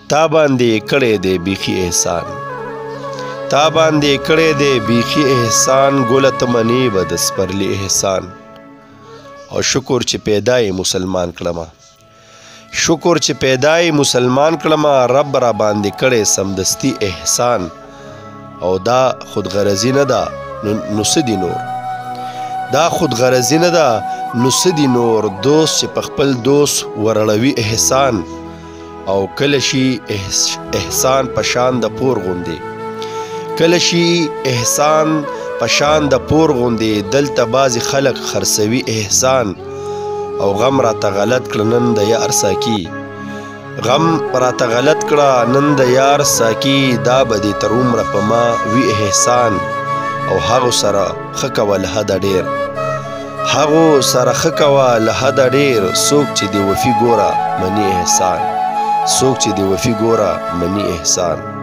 تا باندې کړی دی بیخي احسان تا باندې کړی دی بیخي احسان ګله ته منې به د سپرلي احسان او شکر چې پیدا یې مسلمان کړمه شکر چې پیدا یې مسلمان کړمه رب را باندې کړی سمدستي احسان او دا خودغرضي نه ده نو څه دي نور دا خودغرضي نه ده نو څه دي نور دوست چې په خپل دوست ورړوي احسان او کله شي احسان په شان د پور غوندې کله شي احسان په شان د پور غوندې دلته بعضې خلک خرڅوي احسان او غم راته غلط کړه نن د یار ساکي غم راته غلط کړه نن د یار ساکي دا به دې تر عمره په ما وي احسان او هغو سره ښه کوه له حده ډېر هغو سره ښه کوه له حده ډېر څوک چې دې وفي ګوره مني احسان څوک چې دې وفي ګوره مني احسان